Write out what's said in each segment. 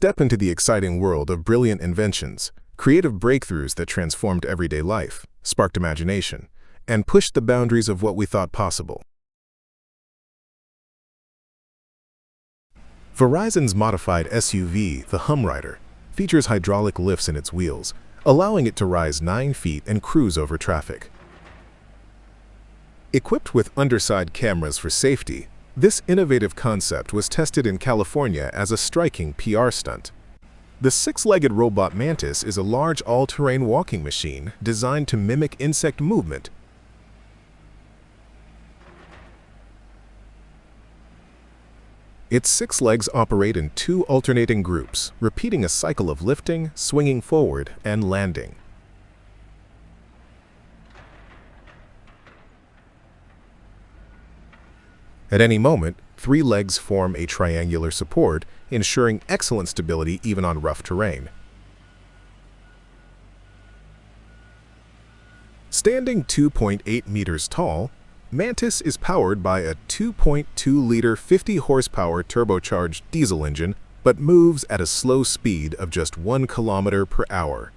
Step into the exciting world of brilliant inventions, creative breakthroughs that transformed everyday life, sparked imagination, and pushed the boundaries of what we thought possible. Verizon's modified SUV, the Humrider, features hydraulic lifts in its wheels, allowing it to rise 9 feet and cruise over traffic. Equipped with underside cameras for safety, this innovative concept was tested in California as a striking PR stunt. The 6-legged robot Mantis is a large all-terrain walking machine designed to mimic insect movement. Its 6 legs operate in 2 alternating groups, repeating a cycle of lifting, swinging forward, and landing. At any moment, 3 legs form a triangular support, ensuring excellent stability even on rough terrain. Standing 2.8 meters tall, Mantis is powered by a 2.2-liter 50-horsepower turbocharged diesel engine, but moves at a slow speed of just 1 kilometer per hour.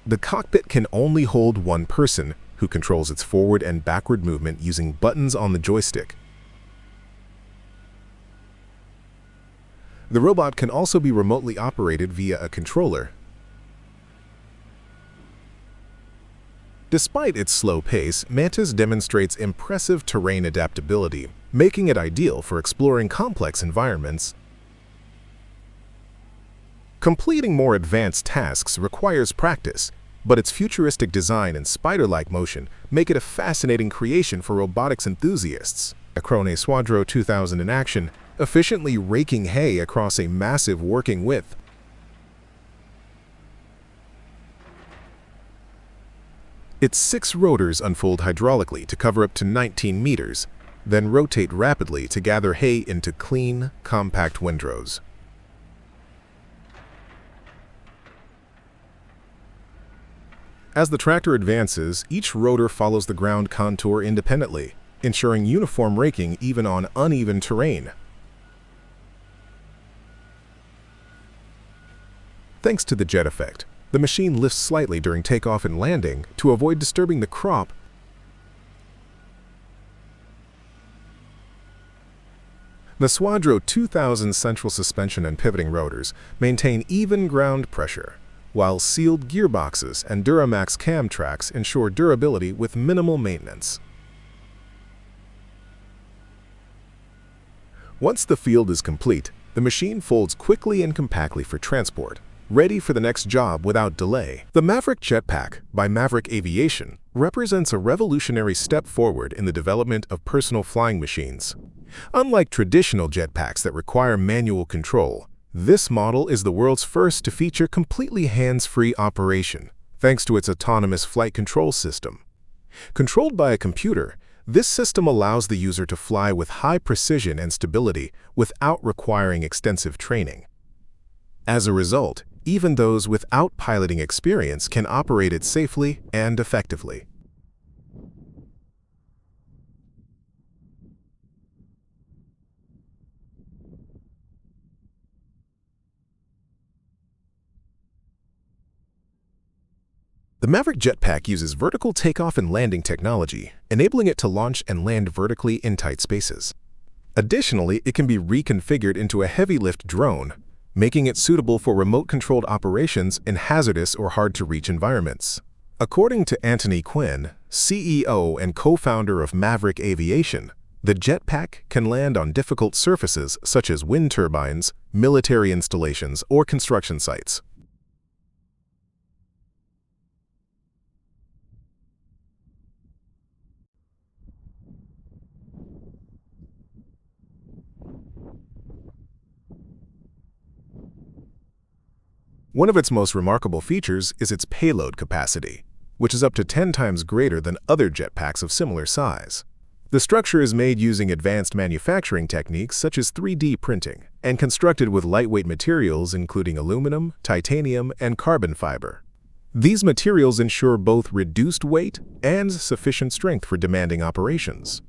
The cockpit can only hold one person, who controls its forward and backward movement using buttons on the joystick. The robot can also be remotely operated via a controller. Despite its slow pace, Mantis demonstrates impressive terrain adaptability, making it ideal for exploring complex environments. Completing more advanced tasks requires practice, but its futuristic design and spider-like motion make it a fascinating creation for robotics enthusiasts. A Crona Suadro 2000 in action, efficiently raking hay across a massive working width. Its 6 rotors unfold hydraulically to cover up to 19 meters, then rotate rapidly to gather hay into clean, compact windrows. As the tractor advances, each rotor follows the ground contour independently, ensuring uniform raking even on uneven terrain. Thanks to the jet effect, the machine lifts slightly during takeoff and landing to avoid disturbing the crop. The Suadro 2000 central suspension and pivoting rotors maintain even ground pressure, while sealed gearboxes and Duramax cam tracks ensure durability with minimal maintenance. Once the field is complete, the machine folds quickly and compactly for transport, ready for the next job without delay. The Maverick Jetpack by Maverick Aviation represents a revolutionary step forward in the development of personal flying machines. Unlike traditional jetpacks that require manual control, this model is the world's first to feature completely hands-free operation, thanks to its autonomous flight control system. Controlled by a computer, this system allows the user to fly with high precision and stability without requiring extensive training. As a result, even those without piloting experience can operate it safely and effectively. The Maverick Jetpack uses vertical takeoff and landing technology, enabling it to launch and land vertically in tight spaces. Additionally, it can be reconfigured into a heavy-lift drone, making it suitable for remote-controlled operations in hazardous or hard-to-reach environments. According to Anthony Quinn, CEO and co-founder of Maverick Aviation, the jetpack can land on difficult surfaces such as wind turbines, military installations, or construction sites. One of its most remarkable features is its payload capacity, which is up to 10 times greater than other jetpacks of similar size. The structure is made using advanced manufacturing techniques such as 3D printing and constructed with lightweight materials including aluminum, titanium, and carbon fiber. These materials ensure both reduced weight and sufficient strength for demanding operations.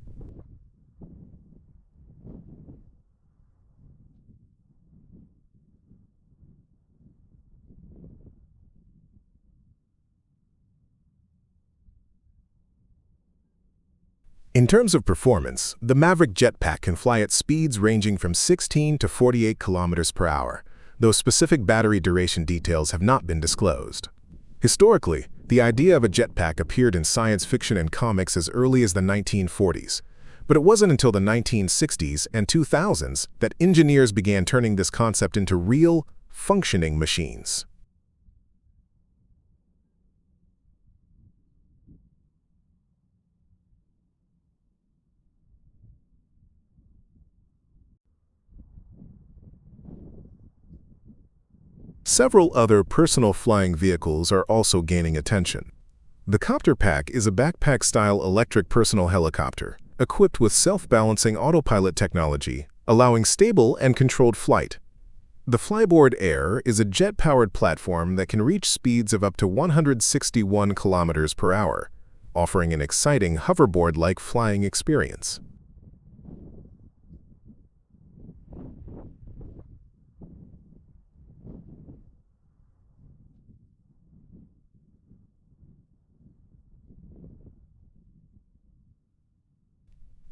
In terms of performance, the Maverick Jetpack can fly at speeds ranging from 16 to 48 kilometers per hour, though specific battery duration details have not been disclosed. Historically, the idea of a jetpack appeared in science fiction and comics as early as the 1940s, but it wasn't until the 1960s and 2000s that engineers began turning this concept into real, functioning machines. Several other personal flying vehicles are also gaining attention. The Copter Pack is a backpack-style electric personal helicopter, equipped with self-balancing autopilot technology, allowing stable and controlled flight. The Flyboard Air is a jet-powered platform that can reach speeds of up to 161 kilometers per hour, offering an exciting hoverboard-like flying experience.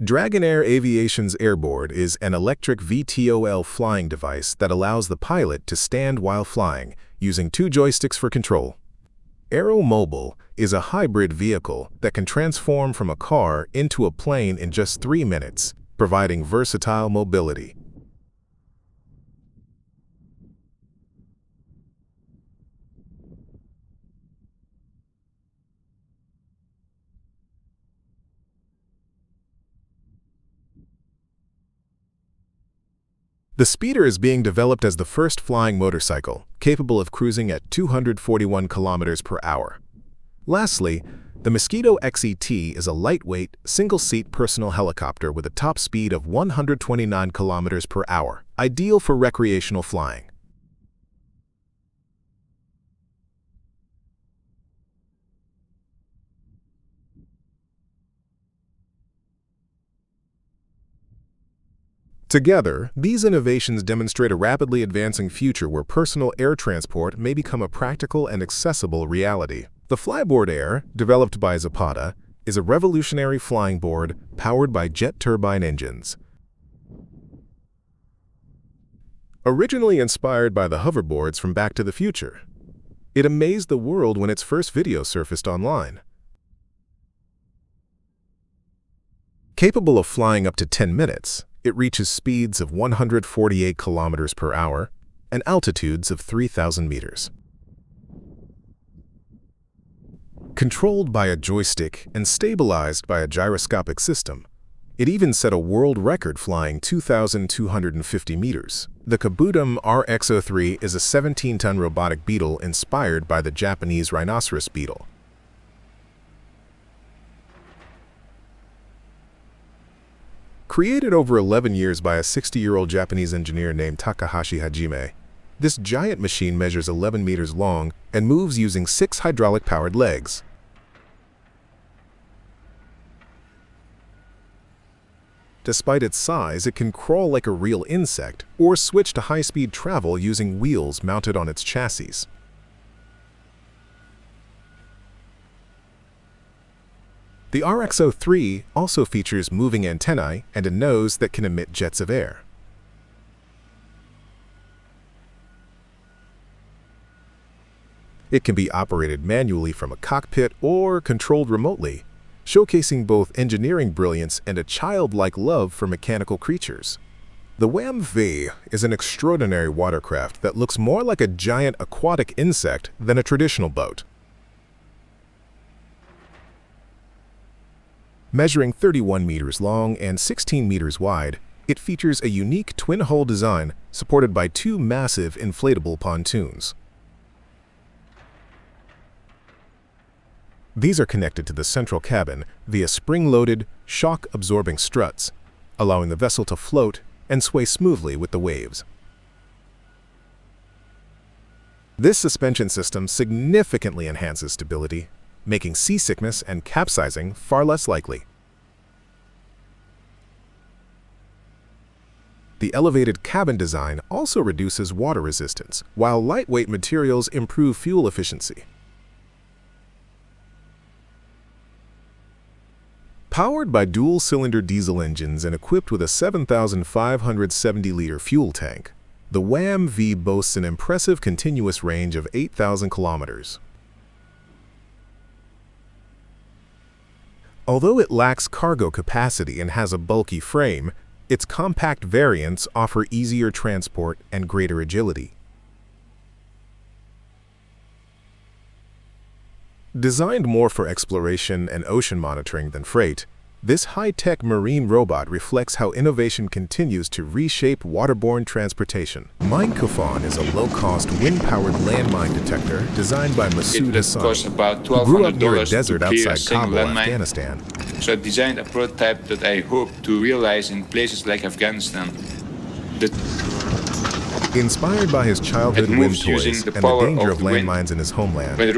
Dragonair Aviation's Airboard is an electric VTOL flying device that allows the pilot to stand while flying, using 2 joysticks for control. Aero Mobile is a hybrid vehicle that can transform from a car into a plane in just 3 minutes, providing versatile mobility. The Speeder is being developed as the first flying motorcycle, capable of cruising at 241 kilometers per hour. Lastly, the Mosquito XET is a lightweight, single-seat personal helicopter with a top speed of 129 kilometers per hour, ideal for recreational flying. Together, these innovations demonstrate a rapidly advancing future where personal air transport may become a practical and accessible reality. The Flyboard Air, developed by Zapata, is a revolutionary flying board powered by jet turbine engines. Originally inspired by the hoverboards from Back to the Future, it amazed the world when its first video surfaced online. Capable of flying up to 10 minutes, it reaches speeds of 148 kilometers per hour and altitudes of 3,000 meters. Controlled by a joystick and stabilized by a gyroscopic system, it even set a world record flying 2,250 meters. The Kabuto RX3 is a 17-ton robotic beetle inspired by the Japanese rhinoceros beetle. Created over 11 years by a 60-year-old Japanese engineer named Takahashi Hajime, this giant machine measures 11 meters long and moves using 6 hydraulic-powered legs. Despite its size, it can crawl like a real insect or switch to high-speed travel using wheels mounted on its chassis. The RX3 also features moving antennae and a nose that can emit jets of air. It can be operated manually from a cockpit or controlled remotely, showcasing both engineering brilliance and a childlike love for mechanical creatures. The Wham V is an extraordinary watercraft that looks more like a giant aquatic insect than a traditional boat. Measuring 31 meters long and 16 meters wide, it features a unique twin-hull design supported by 2 massive inflatable pontoons. These are connected to the central cabin via spring-loaded, shock-absorbing struts, allowing the vessel to float and sway smoothly with the waves. This suspension system significantly enhances stability, making seasickness and capsizing far less likely. The elevated cabin design also reduces water resistance, while lightweight materials improve fuel efficiency. Powered by dual-cylinder diesel engines and equipped with a 7,570-liter fuel tank, the Wham V boasts an impressive continuous range of 8,000 kilometers. Although it lacks cargo capacity and has a bulky frame, its compact variants offer easier transport and greater agility. Designed more for exploration and ocean monitoring than freight, this high-tech marine robot reflects how innovation continues to reshape waterborne transportation. Kafon is a low-cost, wind-powered landmine detector designed by Masood Hassani, who grew up near a desert outside Kabul, Afghanistan. So I designed a prototype that I hope to realize in places like Afghanistan. Inspired by his childhood wind toys and the danger of landmines in his homeland, he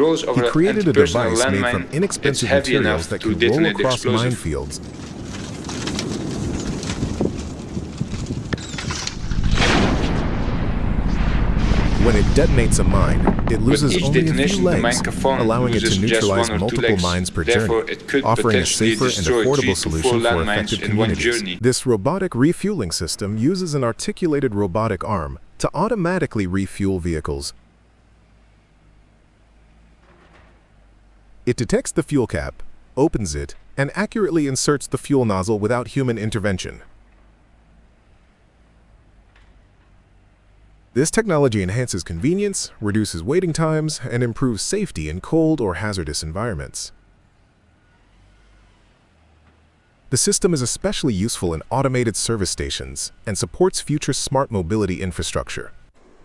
created a device made from inexpensive materials that can roll across minefields. When it detonates a mine, it loses only a few legs, allowing it to neutralize multiple mines per journey, offering a safer and affordable solution for affected communities. This robotic refueling system uses an articulated robotic arm to automatically refuel vehicles. It detects the fuel cap, opens it, and accurately inserts the fuel nozzle without human intervention. This technology enhances convenience, reduces waiting times, and improves safety in cold or hazardous environments. The system is especially useful in automated service stations and supports future smart mobility infrastructure.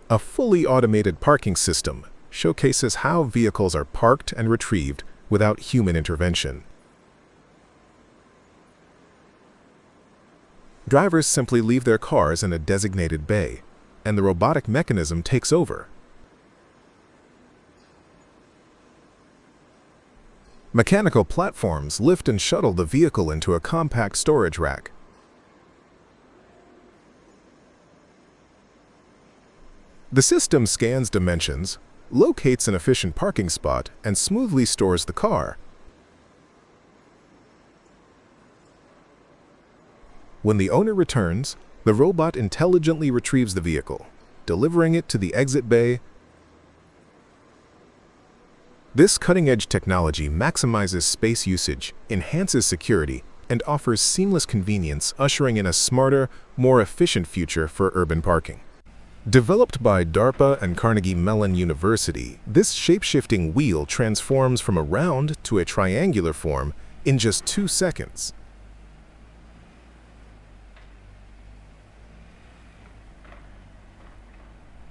A fully automated parking system showcases how vehicles are parked and retrieved without human intervention. Drivers simply leave their cars in a designated bay, and the robotic mechanism takes over. Mechanical platforms lift and shuttle the vehicle into a compact storage rack. The system scans dimensions, locates an efficient parking spot, and smoothly stores the car. When the owner returns, the robot intelligently retrieves the vehicle, delivering it to the exit bay. This cutting-edge technology maximizes space usage, enhances security, and offers seamless convenience, ushering in a smarter, more efficient future for urban parking. Developed by DARPA and Carnegie Mellon University, this shape-shifting wheel transforms from a round to a triangular form in just 2 seconds.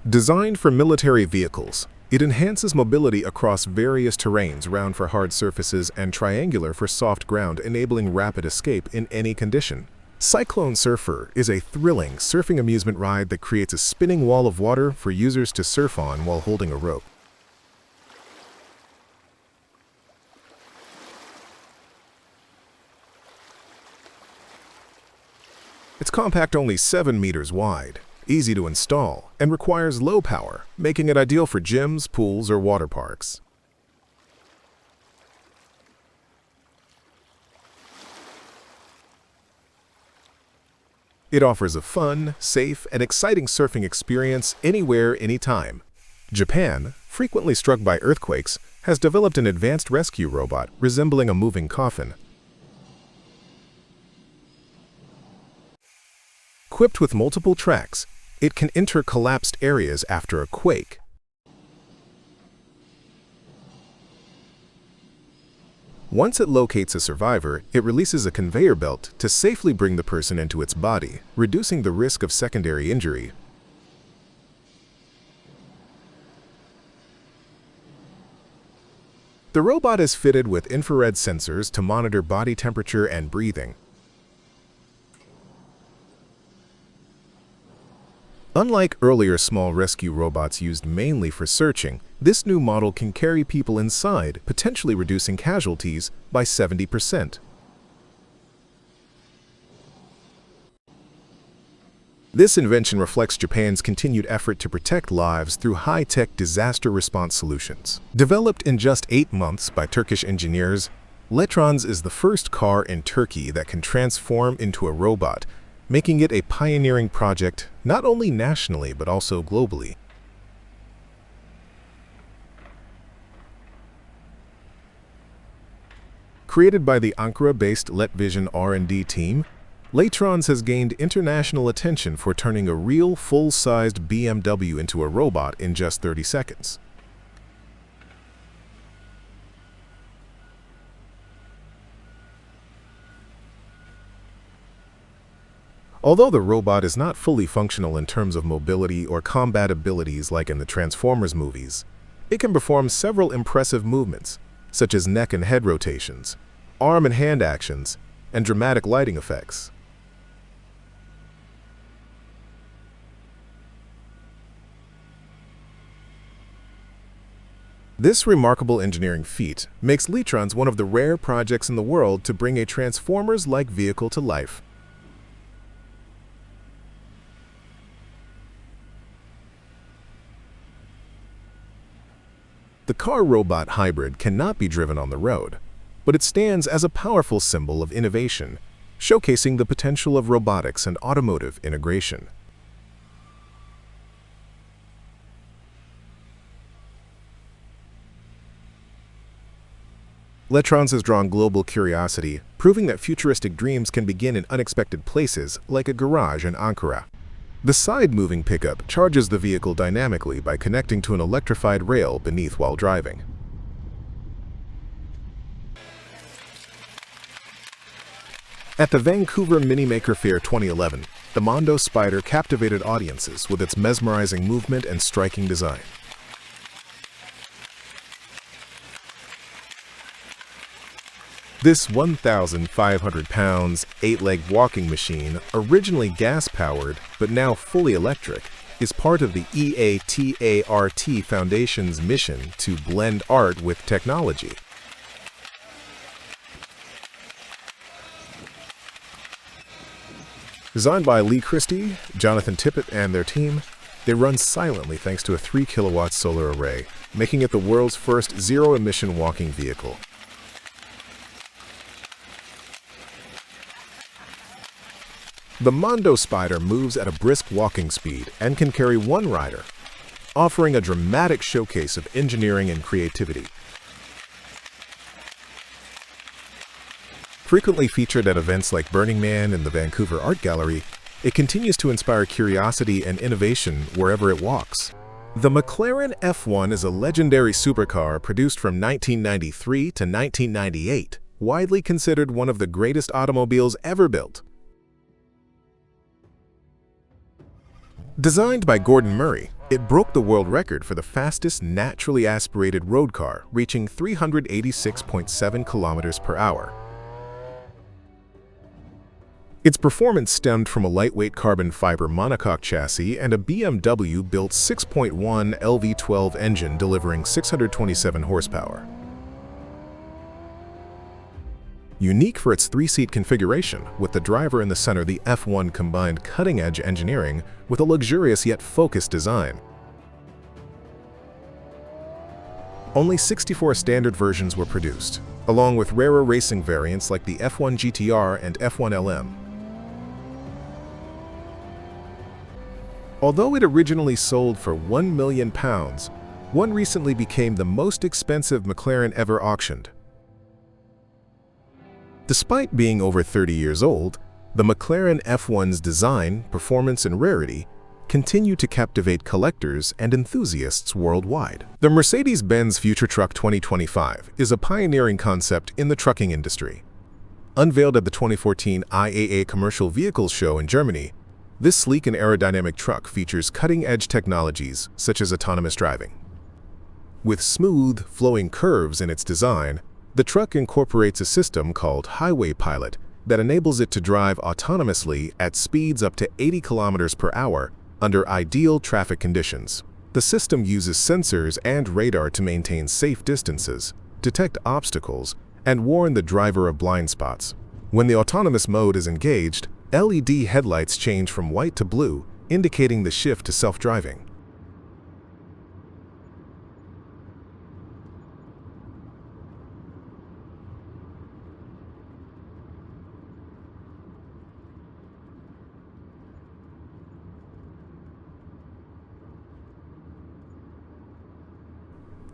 Designed for military vehicles, it enhances mobility across various terrains, round for hard surfaces and triangular for soft ground, enabling rapid escape in any condition. Cyclone Surfer is a thrilling surfing amusement ride that creates a spinning wall of water for users to surf on while holding a rope. It's compact, only 7 meters wide, easy to install, and requires low power, making it ideal for gyms, pools, or water parks. It offers a fun, safe, and exciting surfing experience anywhere, anytime. Japan, frequently struck by earthquakes, has developed an advanced rescue robot resembling a moving coffin. Equipped with multiple tracks, it can enter collapsed areas after a quake. Once it locates a survivor, it releases a conveyor belt to safely bring the person into its body, reducing the risk of secondary injury. The robot is fitted with infrared sensors to monitor body temperature and breathing. Unlike earlier small rescue robots used mainly for searching, this new model can carry people inside, potentially reducing casualties by 70%. This invention reflects Japan's continued effort to protect lives through high-tech disaster response solutions. Developed in just 8 months by Turkish engineers, Electrons is the first car in Turkey that can transform into a robot, making it a pioneering project not only nationally but also globally. Created by the Ankara-based Letvision R&D team, Electrons has gained international attention for turning a real full-sized BMW into a robot in just 30 seconds. Although the robot is not fully functional in terms of mobility or combat abilities like in the Transformers movies, it can perform several impressive movements, such as neck and head rotations, arm and hand actions, and dramatic lighting effects. This remarkable engineering feat makes Electrons one of the rare projects in the world to bring a Transformers-like vehicle to life. The car-robot hybrid cannot be driven on the road, but it stands as a powerful symbol of innovation, showcasing the potential of robotics and automotive integration. Electrons has drawn global curiosity, proving that futuristic dreams can begin in unexpected places, like a garage in Ankara. The side-moving pickup charges the vehicle dynamically by connecting to an electrified rail beneath while driving. At the Vancouver Minimaker Fair 2011, the Mondo Spider captivated audiences with its mesmerizing movement and striking design. This 1,500-pound, 8-leg walking machine, originally gas-powered but now fully electric, is part of the EATART Foundation's mission to blend art with technology. Designed by Lee Christie, Jonathan Tippett, and their team, they run silently thanks to a 3-kilowatt solar array, making it the world's first zero-emission walking vehicle. The Mondo Spider moves at a brisk walking speed and can carry one rider, offering a dramatic showcase of engineering and creativity. Frequently featured at events like Burning Man and the Vancouver Art Gallery, it continues to inspire curiosity and innovation wherever it walks. The McLaren F1 is a legendary supercar produced from 1993 to 1998, widely considered one of the greatest automobiles ever built. Designed by Gordon Murray, it broke the world record for the fastest naturally aspirated road car, reaching 386.7 kilometers per hour. Its performance stemmed from a lightweight carbon fiber monocoque chassis and a BMW-built 6.1 LV12 engine delivering 627 horsepower. Unique for its 3-seat configuration, with the driver in the center, the F1 combined cutting-edge engineering with a luxurious yet focused design. Only 64 standard versions were produced, along with rarer racing variants like the F1 GTR and F1 LM. Although it originally sold for £1 million, one recently became the most expensive McLaren ever auctioned. Despite being over 30 years old, the McLaren F1's design, performance, and rarity continue to captivate collectors and enthusiasts worldwide. The Mercedes-Benz Future Truck 2025 is a pioneering concept in the trucking industry. Unveiled at the 2014 IAA Commercial Vehicles Show in Germany, this sleek and aerodynamic truck features cutting-edge technologies such as autonomous driving. With smooth, flowing curves in its design, the truck incorporates a system called Highway Pilot that enables it to drive autonomously at speeds up to 80 kilometers per hour under ideal traffic conditions. The system uses sensors and radar to maintain safe distances, detect obstacles, and warn the driver of blind spots. When the autonomous mode is engaged, LED headlights change from white to blue, indicating the shift to self-driving.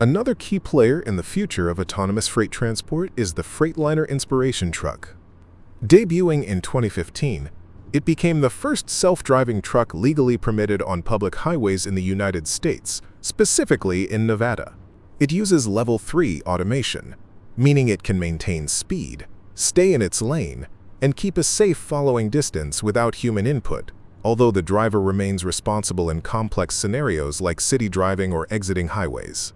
Another key player in the future of autonomous freight transport is the Freightliner Inspiration Truck. Debuting in 2015, it became the first self-driving truck legally permitted on public highways in the United States, specifically in Nevada. It uses Level 3 automation, meaning it can maintain speed, stay in its lane, and keep a safe following distance without human input, although the driver remains responsible in complex scenarios like city driving or exiting highways.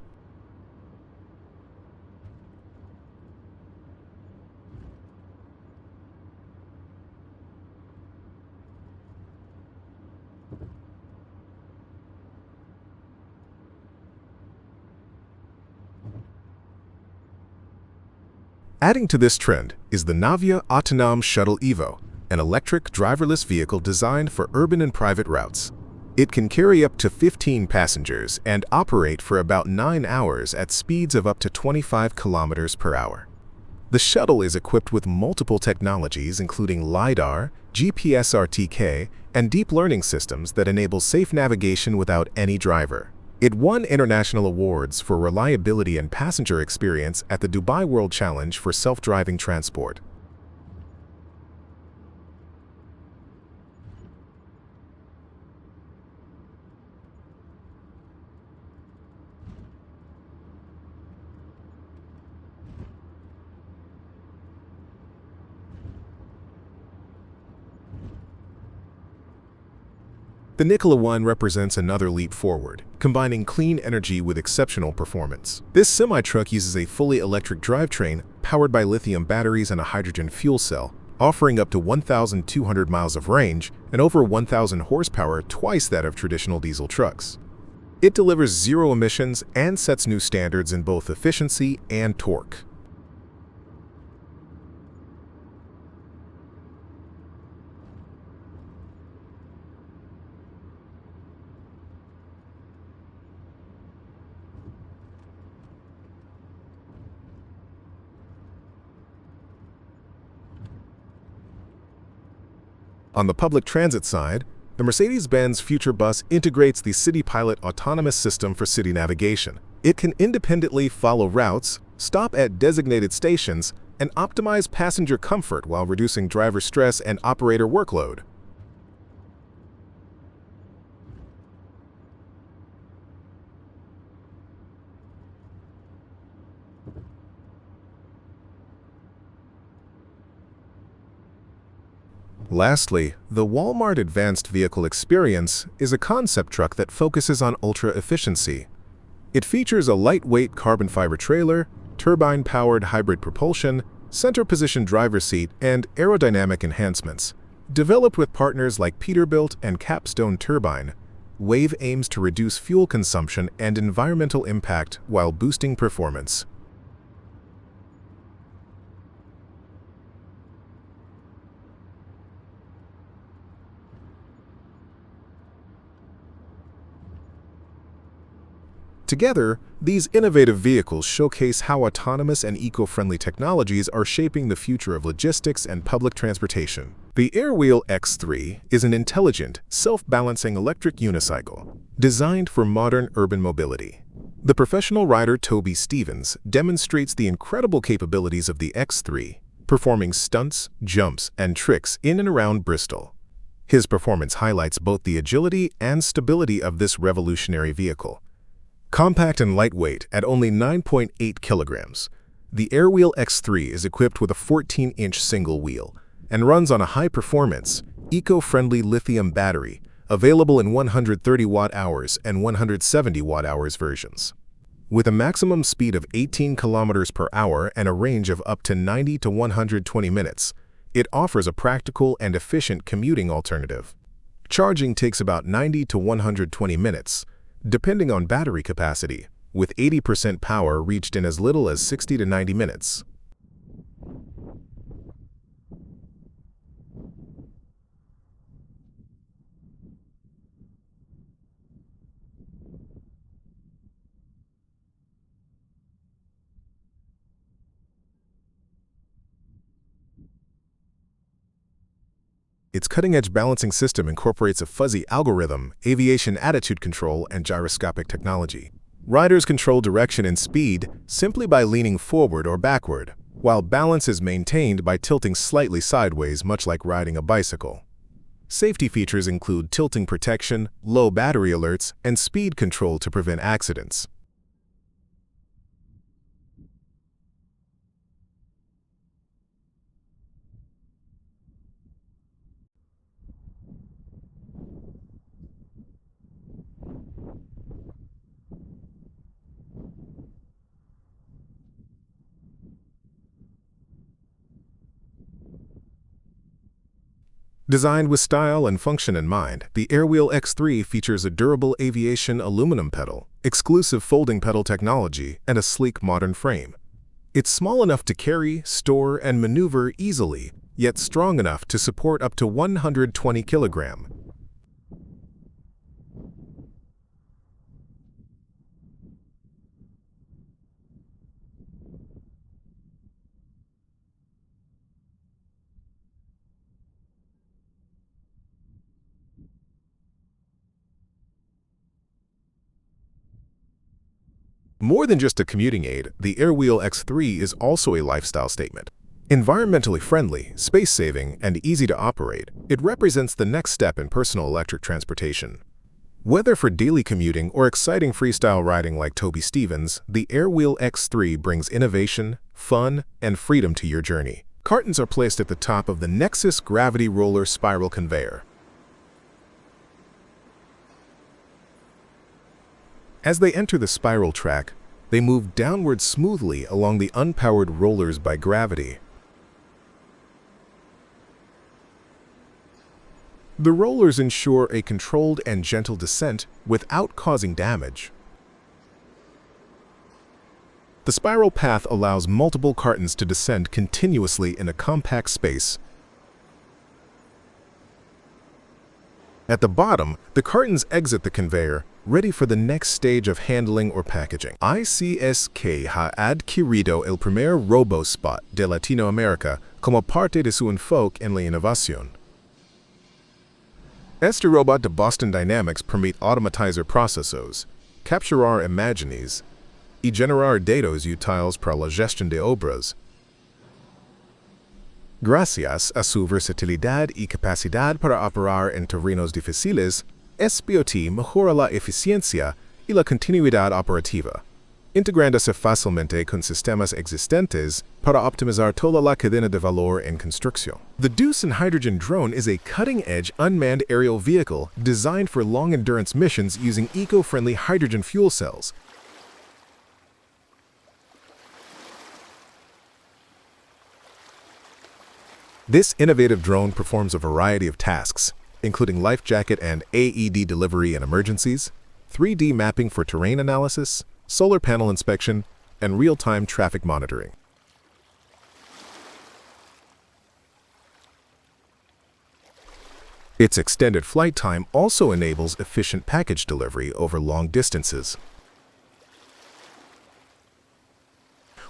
Adding to this trend is the Navya Autonom Shuttle Evo, an electric driverless vehicle designed for urban and private routes. It can carry up to 15 passengers and operate for about 9 hours at speeds of up to 25 kilometers per hour. The shuttle is equipped with multiple technologies including LiDAR, GPS RTK, and deep learning systems that enable safe navigation without any driver. It won international awards for reliability and passenger experience at the Dubai World Challenge for self-driving transport. The Nikola One represents another leap forward, combining clean energy with exceptional performance. This semi-truck uses a fully electric drivetrain powered by lithium batteries and a hydrogen fuel cell, offering up to 1,200 miles of range and over 1,000 horsepower, twice that of traditional diesel trucks. It delivers zero emissions and sets new standards in both efficiency and torque. On the public transit side, the Mercedes-Benz Future Bus integrates the City Pilot autonomous system for city navigation. It can independently follow routes, stop at designated stations, and optimize passenger comfort while reducing driver stress and operator workload. Lastly, the Walmart Advanced Vehicle Experience is a concept truck that focuses on ultra-efficiency. It features a lightweight carbon fiber trailer, turbine-powered hybrid propulsion, center-position driver's seat, and aerodynamic enhancements. Developed with partners like Peterbilt and Capstone Turbine, Wave aims to reduce fuel consumption and environmental impact while boosting performance. Together, these innovative vehicles showcase how autonomous and eco-friendly technologies are shaping the future of logistics and public transportation. The Airwheel X3 is an intelligent, self-balancing electric unicycle designed for modern urban mobility. The professional rider Toby Stevens demonstrates the incredible capabilities of the X3, performing stunts, jumps, and tricks in and around Bristol. His performance highlights both the agility and stability of this revolutionary vehicle. Compact and lightweight at only 9.8 kilograms, the Airwheel X3 is equipped with a 14-inch single wheel and runs on a high-performance, eco-friendly lithium battery available in 130 watt-hours and 170 watt-hours versions. With a maximum speed of 18 kilometers per hour and a range of up to 90 to 120 minutes, it offers a practical and efficient commuting alternative. Charging takes about 90 to 120 minutes, depending on battery capacity, with 80% power reached in as little as 60 to 90 minutes. Its cutting-edge balancing system incorporates a fuzzy algorithm, aviation attitude control, and gyroscopic technology. Riders control direction and speed simply by leaning forward or backward, while balance is maintained by tilting slightly sideways, much like riding a bicycle. Safety features include tilting protection, low battery alerts, and speed control to prevent accidents. Designed with style and function in mind, the Airwheel X3 features a durable aviation aluminum pedal, exclusive folding pedal technology, and a sleek modern frame. It's small enough to carry, store, and maneuver easily, yet strong enough to support up to 120 kilograms. More than just a commuting aid, the Airwheel X3 is also a lifestyle statement. Environmentally friendly, space-saving, and easy to operate, it represents the next step in personal electric transportation. Whether for daily commuting or exciting freestyle riding like Toby Stevens, the Airwheel X3 brings innovation, fun, and freedom to your journey. Cartons are placed at the top of the Nexus Gravity Roller Spiral Conveyor. As they enter the spiral track, they move downward smoothly along the unpowered rollers by gravity. The rollers ensure a controlled and gentle descent without causing damage. The spiral path allows multiple cartons to descend continuously in a compact space. At the bottom, the cartons exit the conveyor, ready for the next stage of handling or packaging. ICSK ha adquirido el primer RoboSpot de Latinoamérica como parte de su enfoque en la innovación. Este robot de Boston Dynamics permite automatizar procesos, capturar imágenes y generar datos útiles para la gestión de obras. Gracias a su versatilidad y capacidad para operar en terrenos difíciles, SBOT mejora la eficiencia y la continuidad operativa, integrándose fácilmente con sistemas existentes para optimizar toda la cadena de valor en construcción. The Doosan Hydrogen Drone is a cutting-edge unmanned aerial vehicle designed for long-endurance missions using eco-friendly hydrogen fuel cells. This innovative drone performs a variety of tasks, including life jacket and AED delivery in emergencies, 3D mapping for terrain analysis, solar panel inspection, and real-time traffic monitoring. Its extended flight time also enables efficient package delivery over long distances.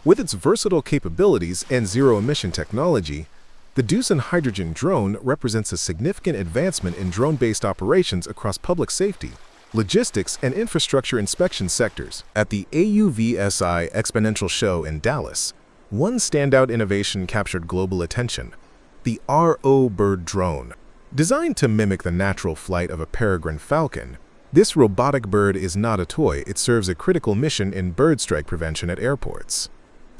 With its versatile capabilities and zero-emission technology, the Doosan Hydrogen Drone represents a significant advancement in drone-based operations across public safety, logistics, and infrastructure inspection sectors. At the AUVSI Exponential Show in Dallas, one standout innovation captured global attention: the RO Bird drone. Designed to mimic the natural flight of a peregrine falcon, this robotic bird is not a toy. It serves a critical mission in bird strike prevention at airports.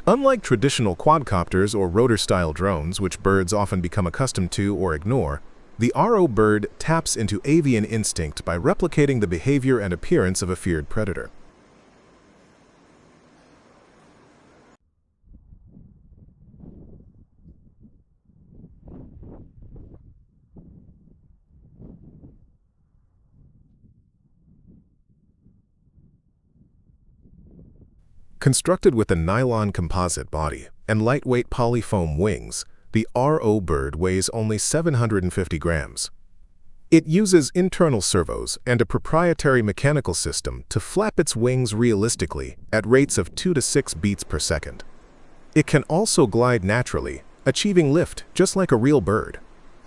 Unlike traditional quadcopters or rotor-style drones, which birds often become accustomed to or ignore, the RO bird taps into avian instinct by replicating the behavior and appearance of a feared predator. Constructed with a nylon composite body and lightweight polyfoam wings, the RO Bird weighs only 750 grams. It uses internal servos and a proprietary mechanical system to flap its wings realistically at rates of 2 to 6 beats per second. It can also glide naturally, achieving lift just like a real bird.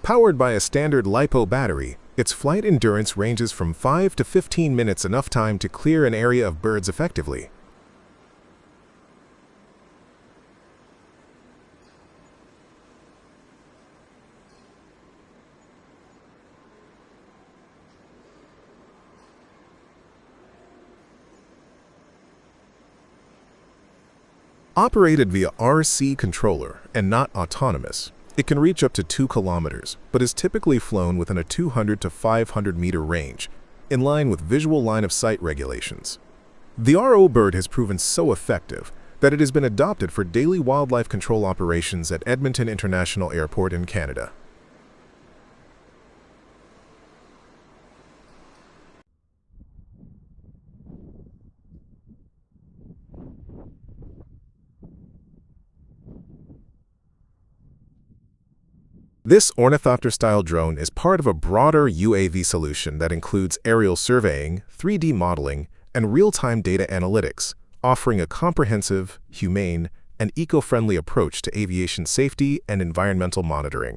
Powered by a standard LiPo battery, Its flight endurance ranges from 5 to 15 minutes, enough time to clear an area of birds effectively. Operated via RC controller and not autonomous, it can reach up to 2 kilometers, but is typically flown within a 200 to 500 meter range, in line with visual line of sight regulations. The RO bird has proven so effective that it has been adopted for daily wildlife control operations at Edmonton International Airport in Canada. This ornithopter-style drone is part of a broader UAV solution that includes aerial surveying, 3D modeling, and real-time data analytics, offering a comprehensive, humane, and eco-friendly approach to aviation safety and environmental monitoring.